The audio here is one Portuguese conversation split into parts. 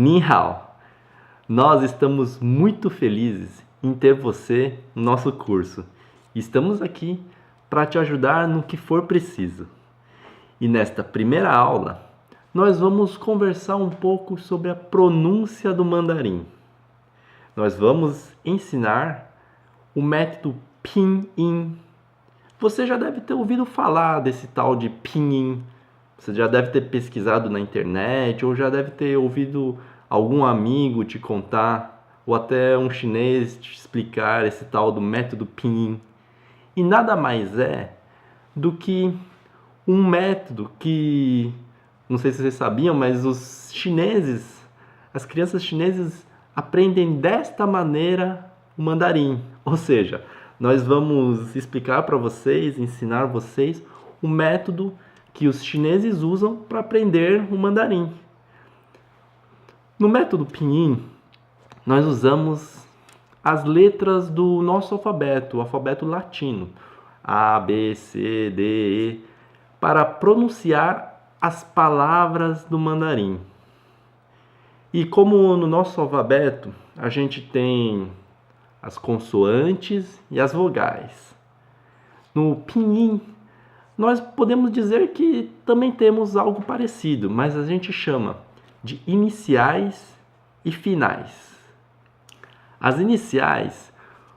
Ni hao. Nós estamos muito felizes em ter você no nosso curso. Estamos aqui para te ajudar no que for preciso. E nesta primeira aula, nós vamos conversar um pouco sobre a pronúncia do mandarim. Nós vamos ensinar o método Pinyin. Você já deve ter ouvido falar desse tal de Pinyin. Você já deve ter pesquisado na internet ou já deve ter ouvido algum amigo te contar ou até um chinês te explicar esse tal do método Pinyin. E nada mais é do que um método que, não sei se vocês sabiam, mas os chineses, as crianças chinesas aprendem desta maneira o mandarim. Ou seja, nós vamos explicar para vocês, ensinar vocês o método que os chineses usam para aprender o mandarim. No método Pinyin, nós usamos as letras do nosso alfabeto, o alfabeto latino, A, B, C, D, E, para pronunciar as palavras do mandarim. E como no nosso alfabeto a gente tem as consoantes e as vogais, no Pinyin nós podemos dizer que também temos algo parecido, mas a gente chama de iniciais e finais. As iniciais,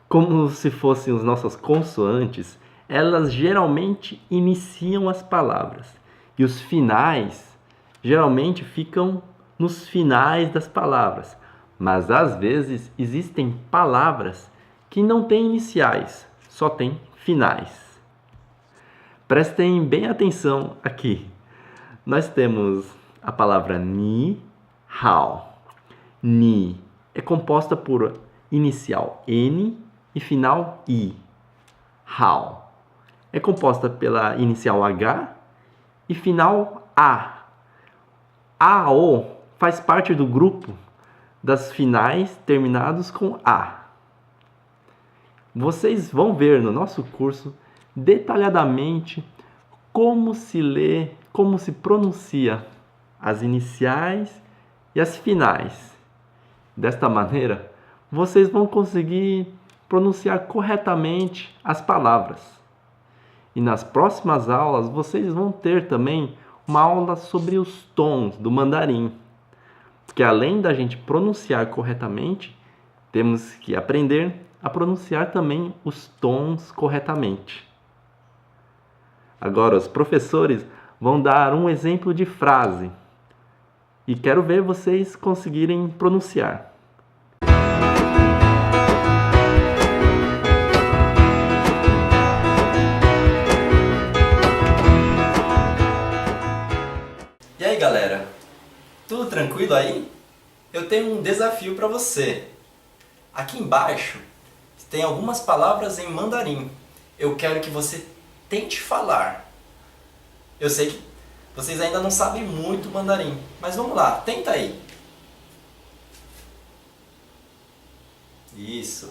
como se fossem as nossas consoantes, elas geralmente iniciam as palavras. E os finais geralmente ficam nos finais das palavras. Mas às vezes existem palavras que não têm iniciais, só têm finais. Prestem bem atenção aqui. Nós temos a palavra ni hao. Ni é composta por inicial N e final I. Hao é composta pela inicial H e final A. AO faz parte do grupo das finais terminados com A. Vocês vão ver no nosso curso detalhadamente como se lê, como se pronuncia as iniciais e as finais. Desta maneira, vocês vão conseguir pronunciar corretamente as palavras. E nas próximas aulas, vocês vão ter também uma aula sobre os tons do mandarim. Porque além da gente pronunciar corretamente, temos que aprender a pronunciar também os tons corretamente. Agora, os professores vão dar um exemplo de frase e quero ver vocês conseguirem pronunciar. E aí, galera? Tudo tranquilo aí? Eu tenho um desafio para você. Aqui embaixo tem algumas palavras em mandarim. Eu quero que você tente falar. Eu sei que vocês ainda não sabem muito mandarim, mas vamos lá, tenta aí. Isso.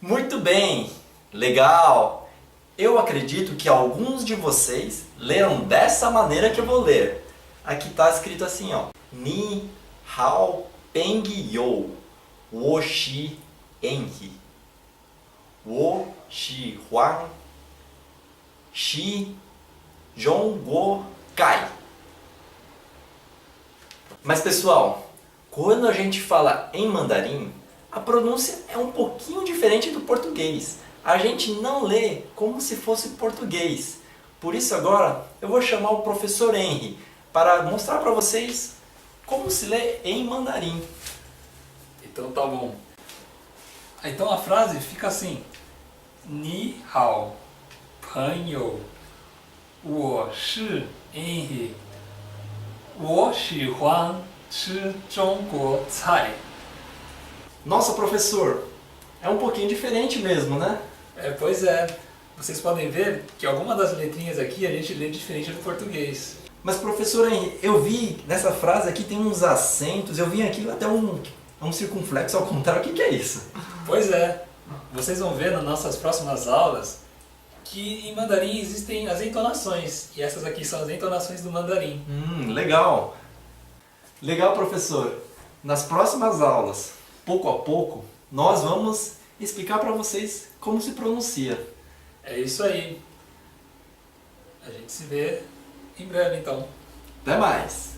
Muito bem, legal. Eu acredito que alguns de vocês leram dessa maneira que eu vou ler. Aqui está escrito assim, ó. Ni hao peng you, wo shi enhi, wo shi huang, shi zhong guo kai. Mas pessoal, quando a gente fala em mandarim, a pronúncia é um pouquinho diferente do português. A gente não lê como se fosse português. Por isso agora eu vou chamar o professor Henry para mostrar para vocês como se lê em mandarim. Então tá bom. Então a frase fica assim: Ni hao, pengyou, wo shi Henry, wo喜欢吃中国菜. Nossa, professor, é um pouquinho diferente mesmo, né? Pois é. Vocês podem ver que alguma das letrinhas aqui a gente lê diferente do português. Mas professor Henry, eu vi nessa frase aqui tem uns acentos, eu vi aqui até um circunflexo ao contrário. O que é isso? Pois é. Vocês vão ver nas nossas próximas aulas que em mandarim existem as entonações, e essas aqui são as entonações do mandarim. Legal! Legal, professor! Nas próximas aulas, pouco a pouco, nós vamos explicar para vocês como se pronuncia. É isso aí. A gente se vê em breve, então. Até mais!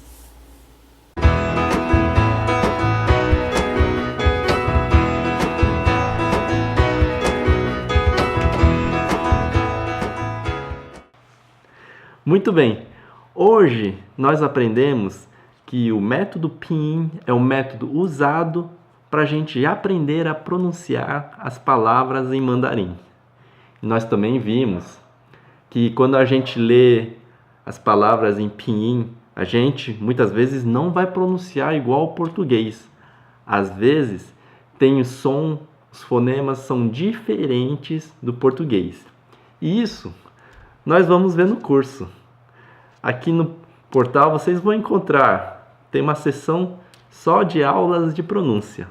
Muito bem, hoje nós aprendemos que o método Pinyin é o método usado para a gente aprender a pronunciar as palavras em mandarim. E nós também vimos que quando a gente lê as palavras em Pinyin, a gente muitas vezes não vai pronunciar igual ao português. Às vezes tem o som, os fonemas são diferentes do português. E isso nós vamos ver no curso. Aqui no portal vocês vão encontrar, tem uma seção só de aulas de pronúncia.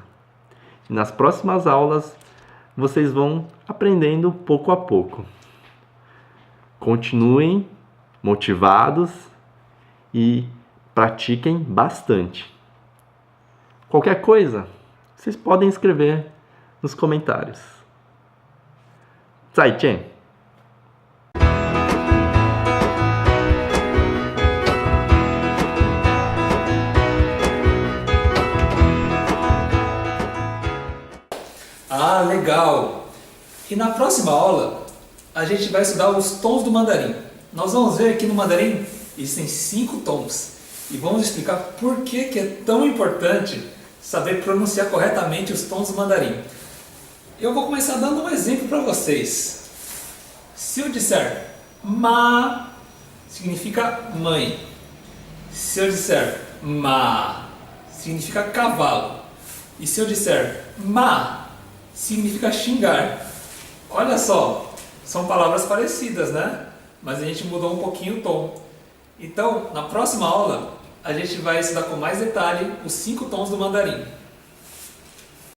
E nas próximas aulas vocês vão aprendendo pouco a pouco. Continuem motivados e pratiquem bastante. Qualquer coisa, vocês podem escrever nos comentários. Zaijian! Ah, legal! E na próxima aula, a gente vai estudar os tons do mandarim. Nós vamos ver que no mandarim existem 5 tons. E vamos explicar por que é tão importante saber pronunciar corretamente os tons do mandarim. Eu vou começar dando um exemplo para vocês. Se eu disser ma, significa mãe. Se eu disser ma, significa cavalo. E se eu disser ma, significa xingar. Olha só, são palavras parecidas, né? Mas a gente mudou um pouquinho o tom. Então, na próxima aula, a gente vai estudar com mais detalhe os 5 tons do mandarim.